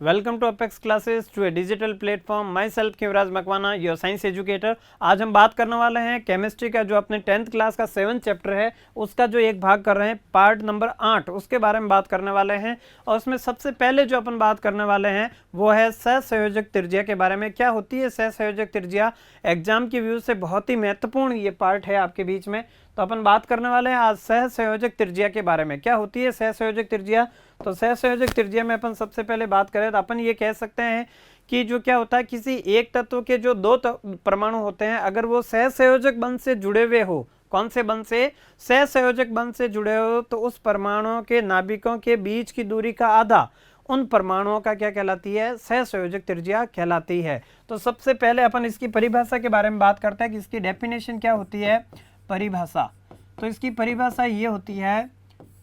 Welcome to Apex classes to a digital platform. Myself Yuvraj Makwana, your science educator. आज हम बात करने वाले हैं केमिस्ट्री का जो अपने 10th क्लास का 7th चैप्टर है उसका जो एक भाग कर रहे हैं, पार्ट नंबर 8, उसके बारे में बात करने वाले हैं। और उसमें सबसे पहले जो अपन बात करने वाले हैं वो है सहसंयोजक त्रिज्या के बारे में। क्या होती है सहसंयोजक त्रिज्या? एग्जाम की व्यू से बहुत ही महत्वपूर्ण ये पार्ट है आपके बीच में। तो अपन बात करने वाले हैं आज सहसंयोजक त्रिज्या के बारे में। क्या होती है सहसंयोजक त्रिज्या? तो सहसंयोजक त्रिज्या में अपन सबसे पहले बात करें तो अपन ये कह सकते हैं कि जो क्या होता है, किसी एक तत्व के जो दो परमाणु होते हैं, अगर वो सहसंयोजक बंध से जुड़े हुए हो, कौन से बंध से? सहसंयोजक बंध से जुड़े हो, तो उस परमाणुओं के नाभिकों के बीच की दूरी का आधा उन परमाणुओं का क्या कहलाती है? सहसंयोजक त्रिज्या कहलाती है। तो सबसे पहले अपन इसकी परिभाषा के बारे में बात करते हैं कि इसकी डेफिनेशन क्या होती है। परिभाषा, तो इसकी परिभाषा ये होती है,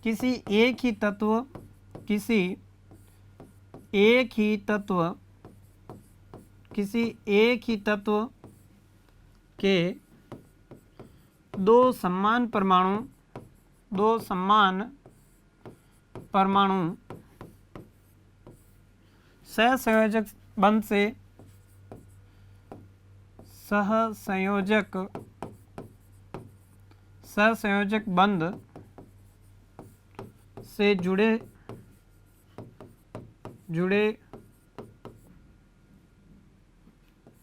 किसी एक ही तत्व किसी एक ही तत्व के दो समान परमाणु सहसंयोजक बंध से सहसंयोजक बंध से जुड़े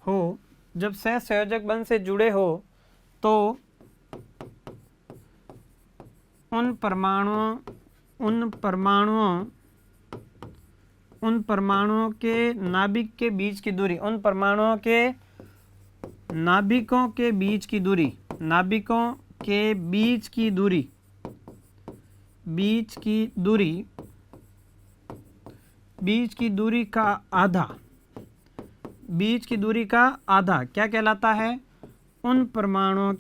हो, जब सहसंयोजक बंध से जुड़े हो तो उन परमाणुओं के नाभिक के बीच की दूरी, उन परमाणुओं के नाभिकों के बीच की दूरी का आधा क्या कहलाता है? उन परमाणुओं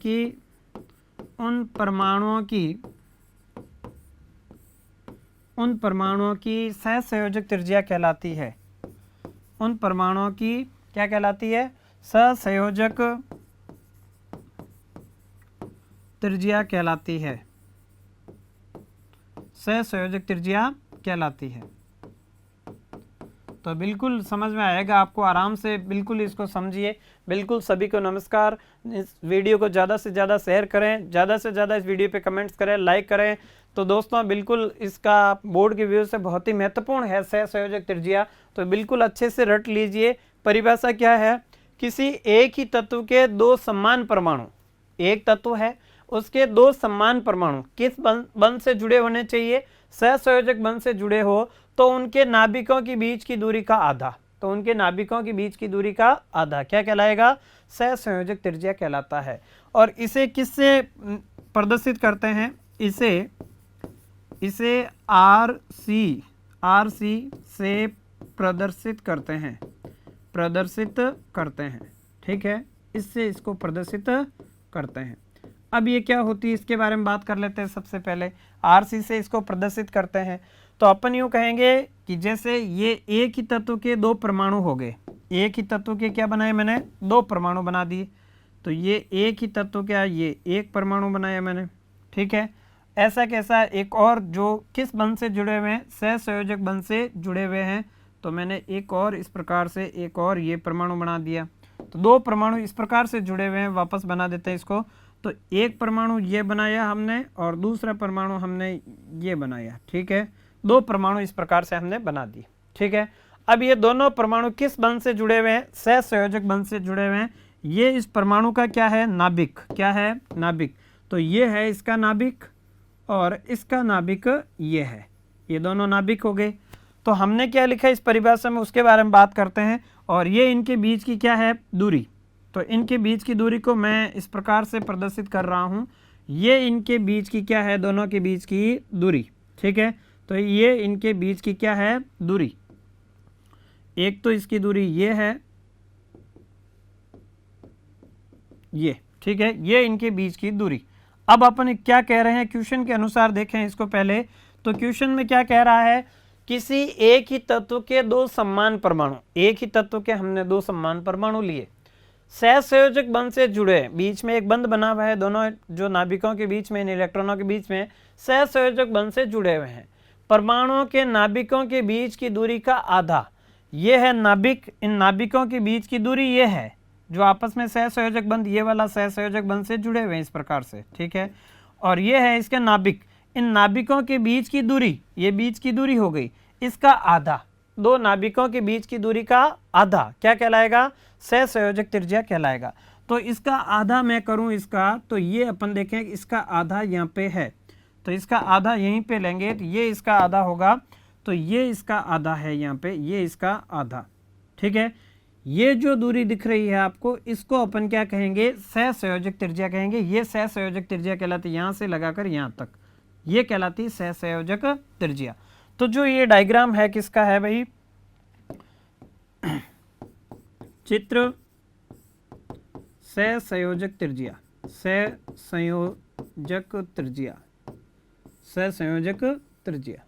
की सहसंयोजक त्रिज्या कहलाती है। उन परमाणुओं की क्या कहलाती है? सहसंयोजक त्रिज्या कहलाती है। सहसंयोजक त्रिज्या कहलाती है। तो बिल्कुल समझ में आएगा आपको, आराम से बिल्कुल इसको समझिए। बिल्कुल सभी को नमस्कार। इस वीडियो को ज़्यादा से ज़्यादा शेयर करें, ज़्यादा से ज़्यादा इस वीडियो पे कमेंट्स करें, लाइक करें। तो दोस्तों बिल्कुल इसका बोर्ड की व्यू से बहुत ही महत्वपूर्ण है सहसंयोजक त्रिज्या, तो बिल्कुल अच्छे से रट लीजिए। परिभाषा क्या है? किसी एक ही तत्व के दो समान परमाणु, एक तत्व है उसके दो समान परमाणु किस बंध से जुड़े होने चाहिए? सहसंयोजक बंध से जुड़े हो तो उनके नाभिकों के बीच की दूरी का आधा, तो उनके नाभिकों के बीच की दूरी का आधा क्या कहलाएगा? सहसंयोजक त्रिज्या कहलाता है। और इसे किससे प्रदर्शित करते हैं? इसे आर सी से प्रदर्शित करते हैं। ठीक है, इससे इसको प्रदर्शित करते हैं। अब ये क्या होती है इसके बारे में बात कर लेते हैं। सबसे पहले आरसी से इसको प्रदर्शित करते हैं तो अपन यूँ कहेंगे कि जैसे ये एक ही तत्व के दो परमाणु हो गए, एक ही तत्व के क्या बनाए मैंने? दो परमाणु बना दिए। तो ये एक ही तत्व क्या, ये एक परमाणु बनाया मैंने। ठीक है, ऐसा कैसा एक और जो किस बंध से जुड़े हुए हैं? सहसंयोजक बंध से जुड़े हुए हैं। तो मैंने एक और इस प्रकार से एक और ये परमाणु बना दिया। तो दो परमाणु इस प्रकार से जुड़े हुए हैं, वापस बना देते हैं इसको। तो एक परमाणु ये बनाया हमने और दूसरा परमाणु हमने ये बनाया। ठीक है, दो परमाणु इस प्रकार से हमने बना दिए। ठीक है, अब ये दोनों परमाणु किस बंध से जुड़े हुए हैं? सहसंयोजक बंध से जुड़े हुए हैं। ये इस परमाणु का क्या है? नाभिक। क्या है? नाभिक। तो ये है इसका नाभिक और इसका नाभिक ये है, ये दोनों नाभिक हो गए। तो हमने क्या लिखा इस परिभाषा में उसके बारे में बात करते हैं। और ये इनके बीच की क्या है? दूरी। तो इनके बीच की दूरी को मैं इस प्रकार से प्रदर्शित कर रहा हूँ। ये इनके बीच की क्या है? दोनों के बीच की दूरी। ठीक है, तो ये इनके बीच की क्या है? दूरी। एक तो इसकी दूरी ये है, ये। ठीक है, ये इनके बीच की दूरी। अब अपन क्या कह रहे हैं क्वेश्चन के अनुसार, देखें इसको पहले। तो क्वेश्चन में क्या कह रहा है? किसी एक ही तत्व के दो समान परमाणु, एक ही तत्व के हमने दो समान परमाणु लिए, सहसंयोजक बंध से जुड़े, बीच में एक बंध बना हुआ है, दोनों जो नाभिकों के बीच में, इन इलेक्ट्रॉनों के बीच में सहसंयोजक बंध से जुड़े हुए हैं। परमाणुओं के नाभिकों के बीच की दूरी का आधा, ये है नाभिक, इन नाभिकों के बीच की दूरी ये है, जो आपस में सहसंयोजक बंध, ये वाला सहसंयोजक बंध से जुड़े हुए हैं इस प्रकार से, ठीक है। और ये है इसके नाभिक, इन नाभिकों के बीच की दूरी, ये बीच की दूरी हो गई, इसका आधा, दो नाभिकों के बीच की दूरी का आधा क्या कहलाएगा, सहसंयोजक त्रिज्या कहलाएगा। तो इसका आधा मैं करूं इसका, तो ये अपन देखें इसका आधा यहाँ पे है, तो इसका आधा यहीं पे लेंगे, तो ये इसका आधा होगा, तो ये इसका आधा है यहाँ पे, ये इसका आधा, ठीक है। ये जो दूरी दिख रही है आपको, इसको अपन क्या कहेंगे, सहसंयोजक त्रिज्या कहेंगे। ये सहसंयोजक त्रिज्या कहलाती है, यहाँ से लगाकर यहाँ तक, ये कहलाती है सहसंयोजक त्रिज्या। तो जो ये डायग्राम है किसका है भाई, चित्र सहसंयोजक त्रिज्या, सहसंयोजक त्रिज्या, सहसंयोजक त्रिज्या।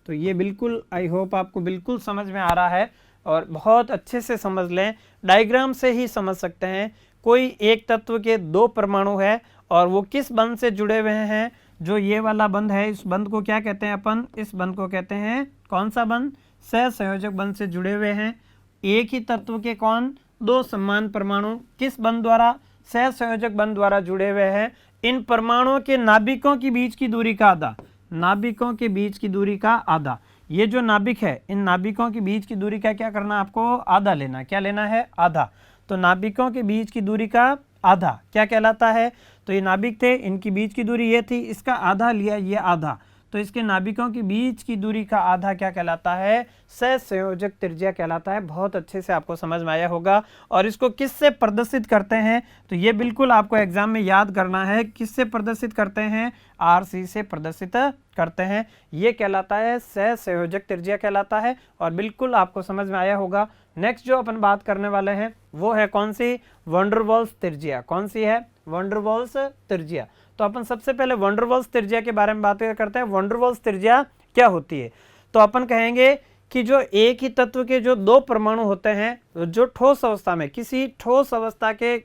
तो ये बिल्कुल, आई होप आपको बिल्कुल समझ में आ रहा है, और बहुत अच्छे से समझ लें, डायग्राम से ही समझ सकते हैं। कोई एक तत्व के दो परमाणु है और वो किस बंध से जुड़े हुए हैं, जो ये वाला बंध है, इस बंध को क्या कहते हैं अपन, इस बंध को कहते हैं कौन सा बंध, सहसंयोजक बंध से जुड़े हुए हैं। एक ही तत्व के कौन, दो समान परमाणु किस बंध द्वारा, सहसंयोजक बंध द्वारा जुड़े हुए हैं। इन परमाणुओं के नाभिकों के बीच की दूरी का आधा, नाभिकों के बीच की दूरी का आधा, ये जो नाभिक है, इन नाभिकों के बीच की दूरी का क्या करना, आपको आधा लेना, क्या लेना है, आधा। तो नाभिकों के बीच की दूरी का आधा क्या कहलाता है, तो ये नाभिक थे, इनकी बीच की दूरी ये थी, इसका आधा लिया, ये आधा, तो इसके नाभिकों के बीच की दूरी का आधा क्या कहलाता है, सहसंयोजक त्रिज्या कहलाता है। बहुत अच्छे से आपको समझ में आया होगा। और इसको किससे प्रदर्शित करते हैं, तो ये बिल्कुल आपको एग्जाम में याद करना है, किससे प्रदर्शित करते हैं, RC से प्रदर्शित करते हैं, ये कहलाता है सहसंयोजक त्रिज्या कहलाता है। और बिल्कुल आपको समझ में आया होगा। नेक्स्ट जो अपन बात करने वाले हैं वो है कौन सी, वैन डर वाल्स त्रिज्या। कौन सी है, वैन डर वाल्स त्रिज्या। तो अपन सबसे पहले वैन डर वाल्स त्रिज्या के बारे में बात करते हैं। वैन डर वाल्स त्रिज्या क्या होती है, तो अपन कहेंगे कि जो एक ही तत्व के जो दो परमाणु होते हैं, जो ठोस अवस्था में, किसी ठोस अवस्था के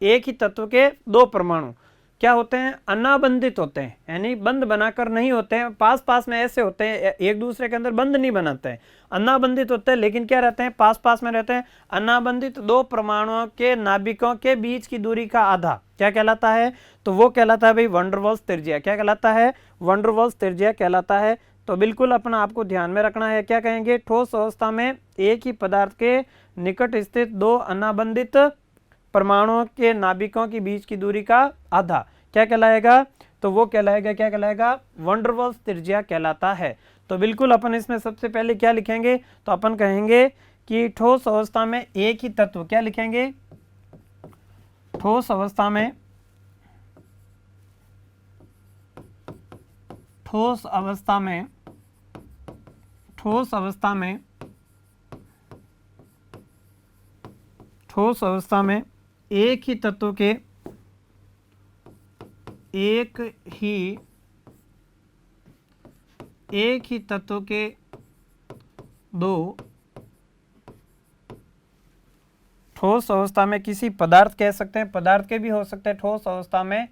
एक ही तत्व के दो परमाणु क्या होते हैं, अनाबंधित होते हैं, यानी बंध बनाकर नहीं होते हैं, पास पास में ऐसे होते हैं, एक दूसरे के अंदर बंध नहीं बनाते हैं, अनाबंधित होते हैं, लेकिन क्या रहते हैं, पास पास में रहते हैं। अनाबंधित दो परमाणुओं के नाभिकों के बीच की दूरी का आधा क्या कहलाता है, तो वो कहलाता है भाई वैन डर वाल्स त्रिज्या। क्या कहलाता है, वैन डर वाल्स त्रिज्या कहलाता है। तो बिल्कुल अपना आपको ध्यान में रखना है, क्या कहेंगे, ठोस अवस्था में एक ही पदार्थ के निकट स्थित दो अनाबंधित परमाणुओं के नाभिकों के बीच की दूरी का आधा क्या कहलाएगा, तो वो कहलाएगा, क्या कहलाएगा, वैन डर वाल्स त्रिज्या कहलाता है। तो बिल्कुल अपन इसमें सबसे पहले क्या लिखेंगे, तो अपन कहेंगे कि ठोस अवस्था में एक ही तत्व, क्या लिखेंगे, ठोस अवस्था में, ठोस अवस्था में, ठोस अवस्था में, ठोस अवस्था में एक ही तत्व के, एक ही तत्व के दो ठोस अवस्था में, किसी पदार्थ कह सकते हैं, पदार्थ के भी हो सकते हैं, ठोस अवस्था में,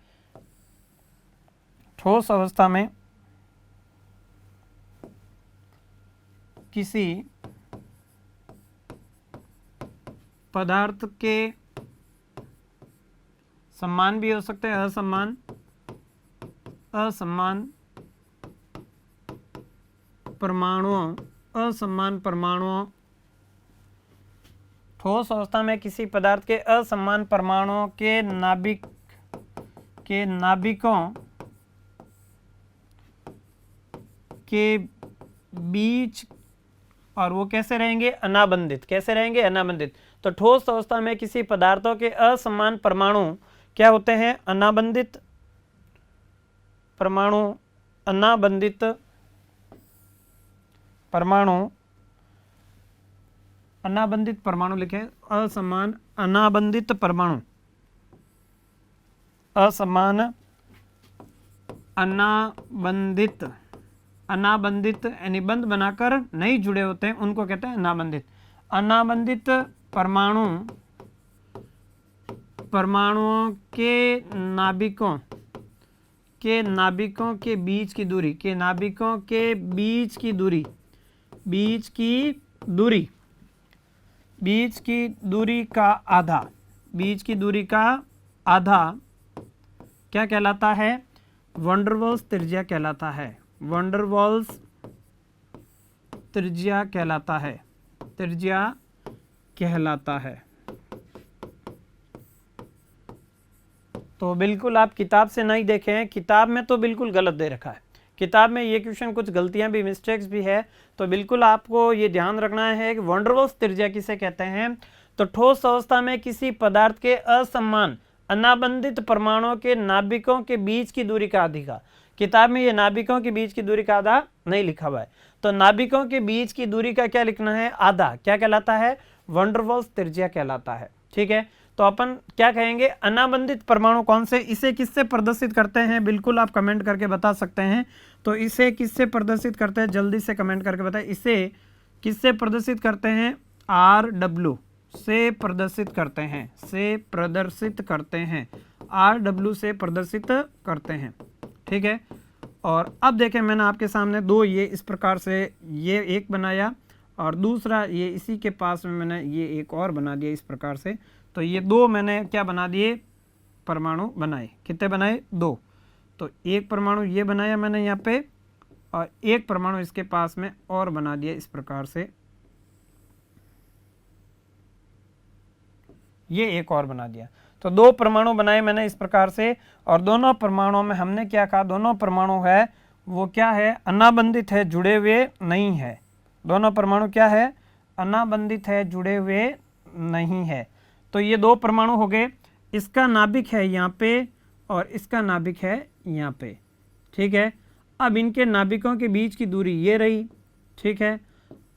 ठोस अवस्था में किसी पदार्थ के समान भी हो सकते हैं, असमान, असमान परमाणुओं, असमान परमाणुओं, ठोस अवस्था में किसी पदार्थ के असमान परमाणुओं के नाभिकों के बीच, और वो कैसे रहेंगे, अनाबंधित, कैसे रहेंगे, अनाबंधित। तो ठोस अवस्था में किसी पदार्थों के असमान परमाणु क्या होते हैं, अनाबंधित परमाणु, अनाबंधित परमाणु, अनाबंधित परमाणु लिखें, असमान अनाबंधित परमाणु, असमान अनाबंधित, अनाबंधित यानी बंध बनाकर नहीं जुड़े होते हैं, उनको कहते हैं अनाबंधित। अनाबंधित परमाणु, परमाणुओं के नाभिकों के बीच की दूरी, के नाभिकों के बीच की दूरी, बीच की दूरी, बीच की दूरी का आधा, बीच की दूरी का आधा क्या कहलाता है? वैन डर वाल्स त्रिज्या कहलाता है। वैन डर वाल्स त्रिज्या कहलाता है, त्रिज्या कहलाता है। तो बिल्कुल आप किताब से नहीं देखे हैं, किताब में तो बिल्कुल गलत दे रखा है। किताब में ये क्वेश्चन कुछ गलतियां भी, मिस्टेक्स भी है, तो बिल्कुल आपको ये ध्यान रखना है कि वैन डर वाल्स त्रिज्या किसे कहते हैं? तो ठोस अवस्था में किसी पदार्थ के असमान अनाबंधित परमाणुओं के नाभिकों के बीच की दूरी का आधा। किताब में ये नाभिकों के बीच की दूरी का आधा नहीं लिखा हुआ है, तो नाभिकों के बीच की दूरी का क्या लिखना है? आधा। क्या कहलाता है? वैन डर वाल्स त्रिज्या कहलाता है। ठीक है, तो अपन क्या कहेंगे? अनाबंधित परमाणु कौन से? इसे किससे प्रदर्शित करते हैं? बिल्कुल आप कमेंट करके बता सकते हैं। तो इसे किससे प्रदर्शित करते हैं? जल्दी से कमेंट करके बताएं। इसे किससे प्रदर्शित करते हैं? RW से प्रदर्शित करते हैं, से प्रदर्शित करते हैं, RW से प्रदर्शित करते हैं। ठीक है, और अब देखें मैंने आपके सामने दो ये इस प्रकार से ये एक बनाया और दूसरा ये इसी के पास में मैंने ये एक और बना दिया इस प्रकार से। तो ये दो मैंने क्या बना दिए? परमाणु बनाए। कितने बनाए? दो। तो एक परमाणु ये बनाया मैंने यहाँ पे और एक परमाणु इसके पास में और बना दिया इस प्रकार से, ये एक और बना दिया। तो दो परमाणु बनाए मैंने इस प्रकार से, और दोनों परमाणुओं में हमने क्या कहा? दोनों परमाणु है वो क्या है? अनाबंधित है, जुड़े हुए नहीं है। दोनों परमाणु क्या है? अनाबंधित है, जुड़े हुए नहीं है। तो ये दो परमाणु हो गए, इसका नाभिक है यहाँ पे और इसका नाभिक है यहाँ पे। ठीक है, अब इनके नाभिकों के बीच की दूरी ये रही। ठीक है,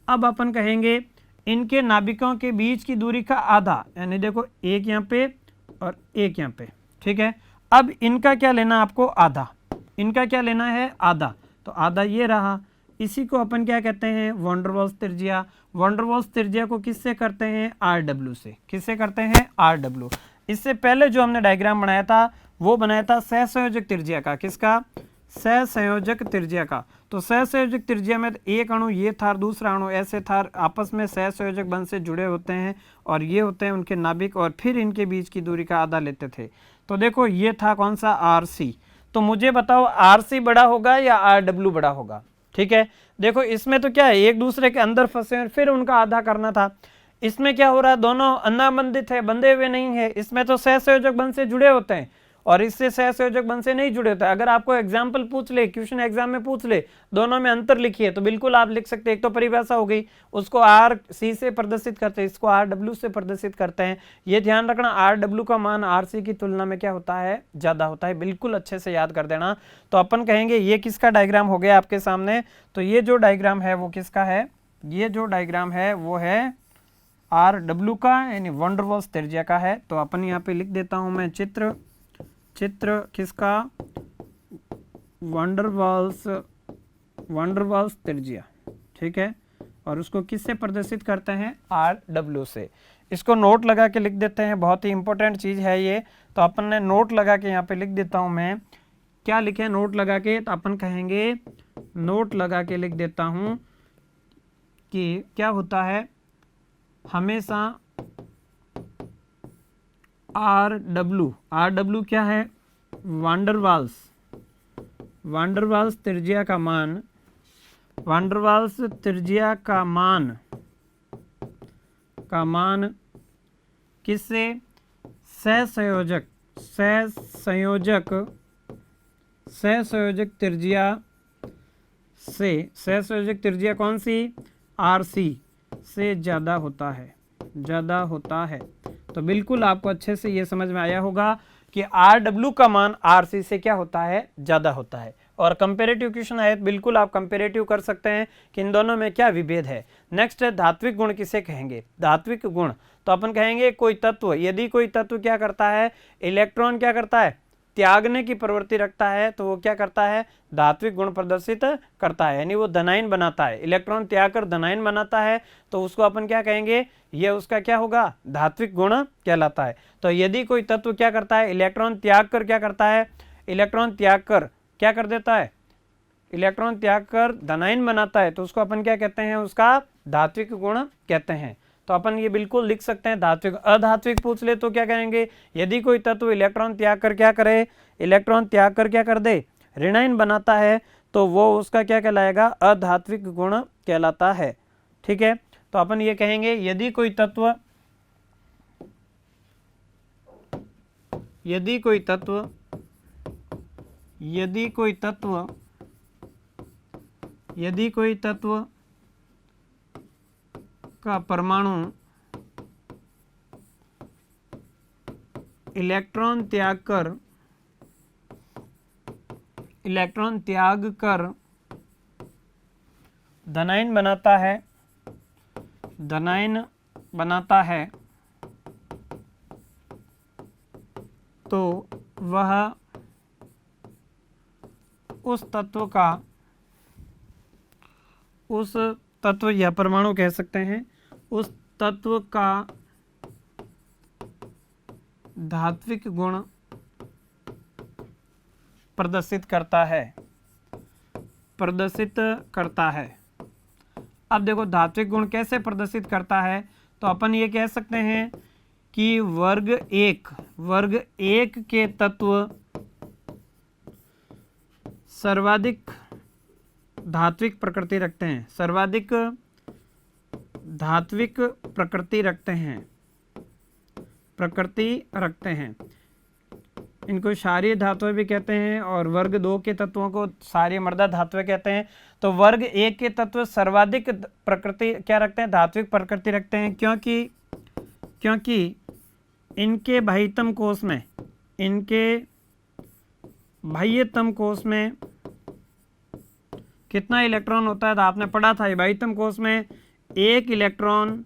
अब अपन कहेंगे इनके नाभिकों के बीच की दूरी का आधा, यानी देखो एक यहाँ पे और एक यहाँ पे। ठीक है, अब इनका क्या लेना आपको? आधा। इनका क्या लेना है? आधा। तो आधा ये रहा, इसी को अपन क्या कहते हैं? वैन डर वाल्स त्रिज्या। वैन डर वाल्स त्रिज्या को किससे करते हैं? RW से। किससे करते हैं? RW। इससे पहले जो हमने डायग्राम बनाया था वो बनाया था सहसंयोजक त्रिज्या का। किसका? सहसंयोजक त्रिज्या का। तो सहसंयोजक त्रिज्या में एक अणु ये था, दूसरा अणु ऐसे था, आपस में सहसंयोजक बंध से जुड़े होते हैं और ये होते हैं उनके नाभिक, और फिर इनके बीच की दूरी का आधा लेते थे। तो देखो ये था कौन सा? RC। तो मुझे बताओ RC बड़ा होगा या RW बड़ा होगा? ठीक है, देखो इसमें तो क्या है? एक दूसरे के अंदर फंसे हैं, फिर उनका आधा करना था। इसमें क्या हो रहा है? दोनों अनाबंधित है, बंधे हुए नहीं है। इसमें तो सहसंयोजक बंध से जुड़े होते हैं और इससे सहसंयोजक बंध से नहीं जुड़े होते। अगर आपको एग्जाम्पल पूछ ले, क्वेश्चन एग्जाम में पूछ ले, दोनों में अंतर लिखिए, तो बिल्कुल आप लिख सकते हैं। एक तो परिभाषा हो गई, उसको RC से प्रदर्शित करते हैं, इसको RW से प्रदर्शित करते हैं। ये ध्यान रखना, RW का मान RC की तुलना में क्या होता है? ज्यादा होता है। बिल्कुल अच्छे से याद कर देना। तो अपन कहेंगे ये किसका डायग्राम हो गया आपके सामने? तो ये जो डायग्राम है वो किसका है? ये जो डायग्राम है वो है RW का, यानी वैन डर वाल्स त्रिज्या का है। तो अपन यहाँ पे लिख देता हूं मैं चित्र किसका? वैन डर वाल्स त्रिज्या। ठीक है, और उसको किससे प्रदर्शित करते हैं? RW से। इसको नोट लगा के लिख देते हैं, बहुत ही इंपॉर्टेंट चीज है ये। तो अपन ने नोट लगा के यहाँ पे लिख देता हूं मैं। क्या लिखे नोट लगा के? तो अपन कहेंगे नोट लगा के लिख देता हूं कि क्या होता है? हमेशा RW क्या है? वैन डर वाल्स त्रिज्या का मान, वैन डर वाल्स त्रिज्या का मान किससे? सहसंयोजक त्रिज्या से। सहसंयोजक त्रिज्या कौन सी? RC से ज्यादा होता है। तो बिल्कुल आपको अच्छे से ये समझ में आया होगा कि RW का मान RC से क्या होता है? ज्यादा होता है। और कंपेरेटिव क्वेश्चन आए, बिल्कुल आप कंपेरेटिव कर सकते हैं कि इन दोनों में क्या विभेद है। नेक्स्ट है धात्विक गुण। किसे कहेंगे? धात्विक गुण। तो अपन कहेंगे कोई तत्व, यदि कोई तत्व क्या करता है? इलेक्ट्रॉन क्या करता है? त्यागने की प्रवृत्ति रखता है, तो वो क्या करता है? धात्विक गुण प्रदर्शित करता है, यानी वो धनायन बनाता है। इलेक्ट्रॉन त्याग कर धनायन बनाता है, तो उसको अपन क्या कहेंगे? ये उसका क्या होगा? धात्विक गुण कहलाता है। तो यदि कोई तत्व क्या करता है? इलेक्ट्रॉन त्याग कर क्या करता है? इलेक्ट्रॉन त्याग कर क्या कर देता है? इलेक्ट्रॉन त्याग कर धनायन बनाता है तो उसको अपन क्या कहते हैं, उसका धात्विक गुण कहते हैं। तो अपन ये बिल्कुल लिख सकते हैं धात्विक। अधात्विक पूछ ले तो क्या कहेंगे, यदि कोई तत्व इलेक्ट्रॉन त्याग कर क्या करे, इलेक्ट्रॉन त्याग कर क्या कर दे, ऋणायन बनाता है, तो वो उसका क्या कहलाएगा, अधात्विक गुण कहलाता है। ठीक है, तो अपन ये कहेंगे यदि कोई तत्व का परमाणु इलेक्ट्रॉन त्याग कर धनायन बनाता है तो वह उस तत्व या परमाणु कह सकते हैं, उस तत्व का धात्विक गुण प्रदर्शित करता है। अब देखो धात्विक गुण कैसे प्रदर्शित करता है, तो अपन ये कह सकते हैं कि वर्ग एक के तत्व सर्वाधिक धात्विक प्रकृति रखते हैं, सर्वाधिक धात्विक प्रकृति रखते हैं। इनको क्षारीय धातुएं भी कहते हैं और वर्ग 2 के तत्वों को क्षारीय मृदा धातुएं कहते हैं। तो वर्ग 1 के तत्व सर्वाधिक प्रकृति क्या रखते हैं, धात्विक प्रकृति रखते हैं, क्योंकि इनके बाह्यतम कोष में कितना इलेक्ट्रॉन होता है, तो आपने पढ़ा था बाह्यतम कोष में एक इलेक्ट्रॉन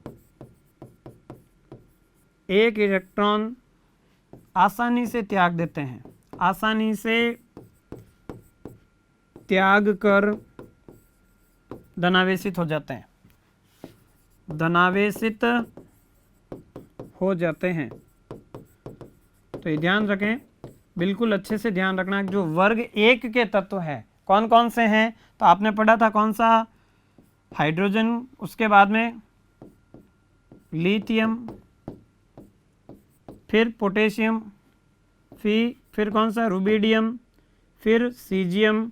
आसानी से त्याग देते हैं, आसानी से त्याग कर धनावेशित हो जाते हैं। तो ये ध्यान रखें, बिल्कुल अच्छे से ध्यान रखना। जो वर्ग 1 के तत्व हैं कौन कौन से हैं, तो आपने पढ़ा था कौन सा, हाइड्रोजन, उसके बाद में लिथियम, फिर पोटेशियम, फिर कौन सा, रुबिडियम, फिर सीजियम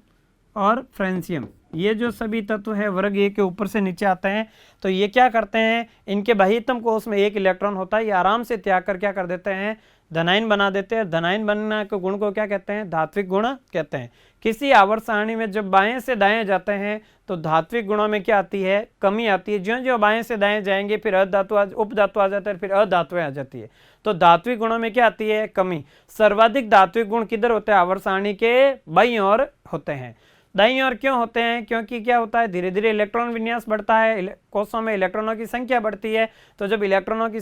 और फ्रेंसियम। ये जो सभी तत्व है वर्ग 1 के ऊपर से नीचे आते हैं। तो ये क्या करते हैं, इनके बाह्यतम कोष में एक इलेक्ट्रॉन होता है, ये आराम से त्याग कर क्या कर देते हैं, धनायन बना देते हैं। धनायन बनने के गुण को क्या कहते हैं, धात्विक गुण कहते हैं। किसी आवर्त सारणी में जब बाएं से दाएं जाते हैं तो धात्विक गुणों में क्या आती है, कमी आती है। ज्यों ज्यों बाएं से दाएं जाएंगे फिर उपधातु आ जाता है, फिर अधातुएं आ जाती है। तो धात्विक गुणों में क्या आती है, कमी। सर्वाधिक धात्विक गुण किधर होते हैं, आवर्त सारणी के बाईं ओर होते हैं। दाईं ओर क्यों होते हैं, क्योंकि क्या होता है, धीरे धीरे इलेक्ट्रॉन विन्यास बढ़ता है, कोषों में इलेक्ट्रॉनों की संख्या बढ़ती है। तो जब इलेक्ट्रॉनों की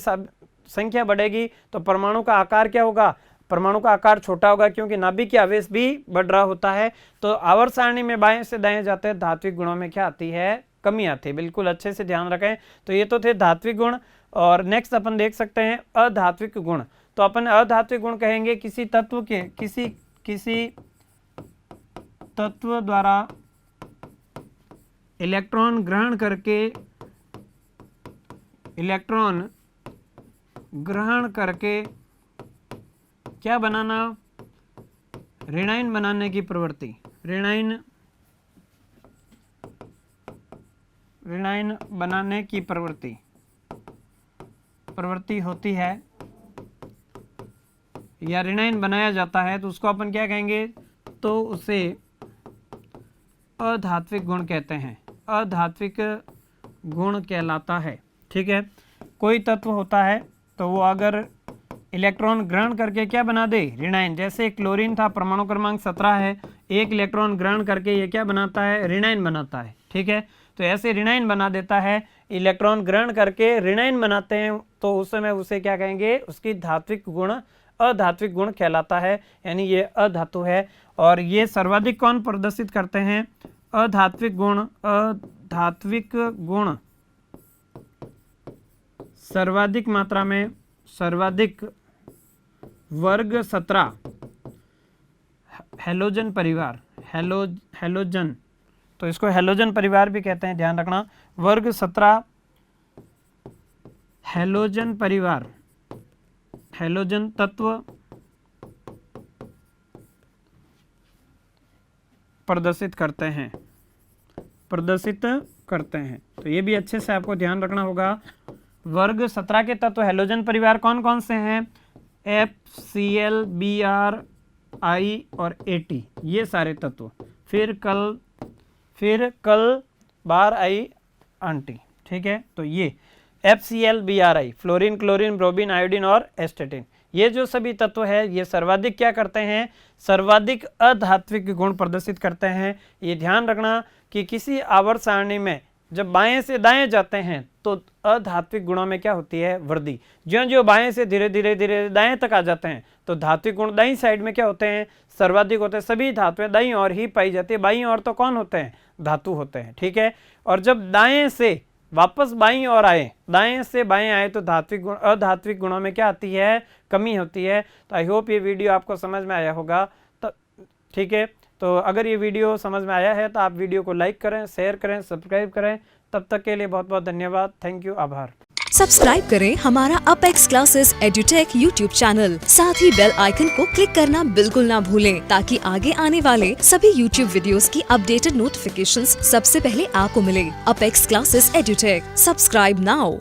संख्या बढ़ेगी तो परमाणु का आकार क्या होगा, परमाणु का आकार छोटा होगा, क्योंकि नाभिक की आवेश भी बढ़ रहा होता है। तो आवर्त सारणी में बाएं से दाएं जाते हैं, धात्विक गुणों में क्या आती है, कमी आती है। बिल्कुल अच्छे से ध्यान रखें। तो ये तो थे धात्विक गुण। और नेक्स्ट अपन देख सकते हैं अधात्विक गुण। तो अपन अधात्विक गुण कहेंगे किसी तत्व के किसी तत्व द्वारा इलेक्ट्रॉन ग्रहण करके क्या बनाना, ऋणायन बनाने की प्रवृत्ति, ऋणायन बनाने की प्रवृत्ति होती है या ऋणायन बनाया जाता है, तो उसको अपन क्या कहेंगे, तो उसे अधात्विक गुण कहते हैं, अधात्विक गुण कहलाता है। ठीक है, कोई तत्व होता है तो वो अगर इलेक्ट्रॉन ग्रहण करके क्या बना दे, ऋणायन। जैसे क्लोरीन था, परमाणु क्रमांक 17 है, एक इलेक्ट्रॉन ग्रहण करके ये क्या बनाता है, ऋणायन बनाता है। ठीक है, तो ऐसे ऋणायन बना देता है, इलेक्ट्रॉन ग्रहण करके ऋणायन बनाते हैं, तो उस समय उसे क्या कहेंगे, उसकी धात्विक गुण अधात्विक गुण कहलाता है, यानी ये अधातु है। और ये सर्वाधिक कौन प्रदर्शित करते हैं, अधात्विक गुण सर्वाधिक मात्रा में, सर्वाधिक वर्ग 17 हैलोजन परिवार, हैलोजन तो इसको हैलोजन परिवार भी कहते हैं, ध्यान रखना। वर्ग 17 हैलोजन परिवार, हैलोजन तत्व प्रदर्शित करते हैं, प्रदर्शित करते हैं। तो ये भी अच्छे से आपको ध्यान रखना होगा। वर्ग 17 के तत्व हैलोजन परिवार कौन कौन से हैं? FCl, Br, I और At, ये सारे तत्व। फिर कल बार आई आंटी, ठीक है। तो ये FCl, Bri, fluorine, chlorine, bromine, iodine और एस्टेटिन, ये जो सभी तत्व है ये सर्वाधिक क्या करते हैं? सर्वाधिक अधात्विक गुण प्रदर्शित करते हैं। ये ध्यान रखना कि किसी आवर्त सारणी में जब बाएं से दाएं जाते हैं तो अधात्विक गुणों में क्या होती है? वृद्धि। ज्यों ज्यों बाएं से धीरे धीरे दाएं तक आ जाते हैं तो धात्विक गुण दाईं साइड में क्या होते हैं? सर्वाधिक होते हैं। सभी धातुएं दाईं ओर ही पाई जाती है, बाईं ओर तो कौन होते हैं? धातु होते हैं, ठीक है। और जब दाएं से वापस बाईं ओर आए, दाएं से बाएं आए तो धात्विक गुण अधात्विक गुणों में क्या आती है? कमी होती है। तो आई होप ये वीडियो आपको समझ में आया होगा, तो ठीक है। तो अगर ये वीडियो समझ में आया है तो आप वीडियो को लाइक करें, शेयर करें, सब्सक्राइब करें। तब तक के लिए बहुत बहुत धन्यवाद। थैंक यू, आभार। सब्सक्राइब करें हमारा apex classes edutech YouTube channel, साथ ही बेल आइकन को क्लिक करना बिल्कुल ना भूलें ताकि आगे आने वाले सभी यूट्यूब वीडियोस की अपडेटेड नोटिफिकेशंस सबसे पहले आपको मिले। Apex classes edutech, subscribe now.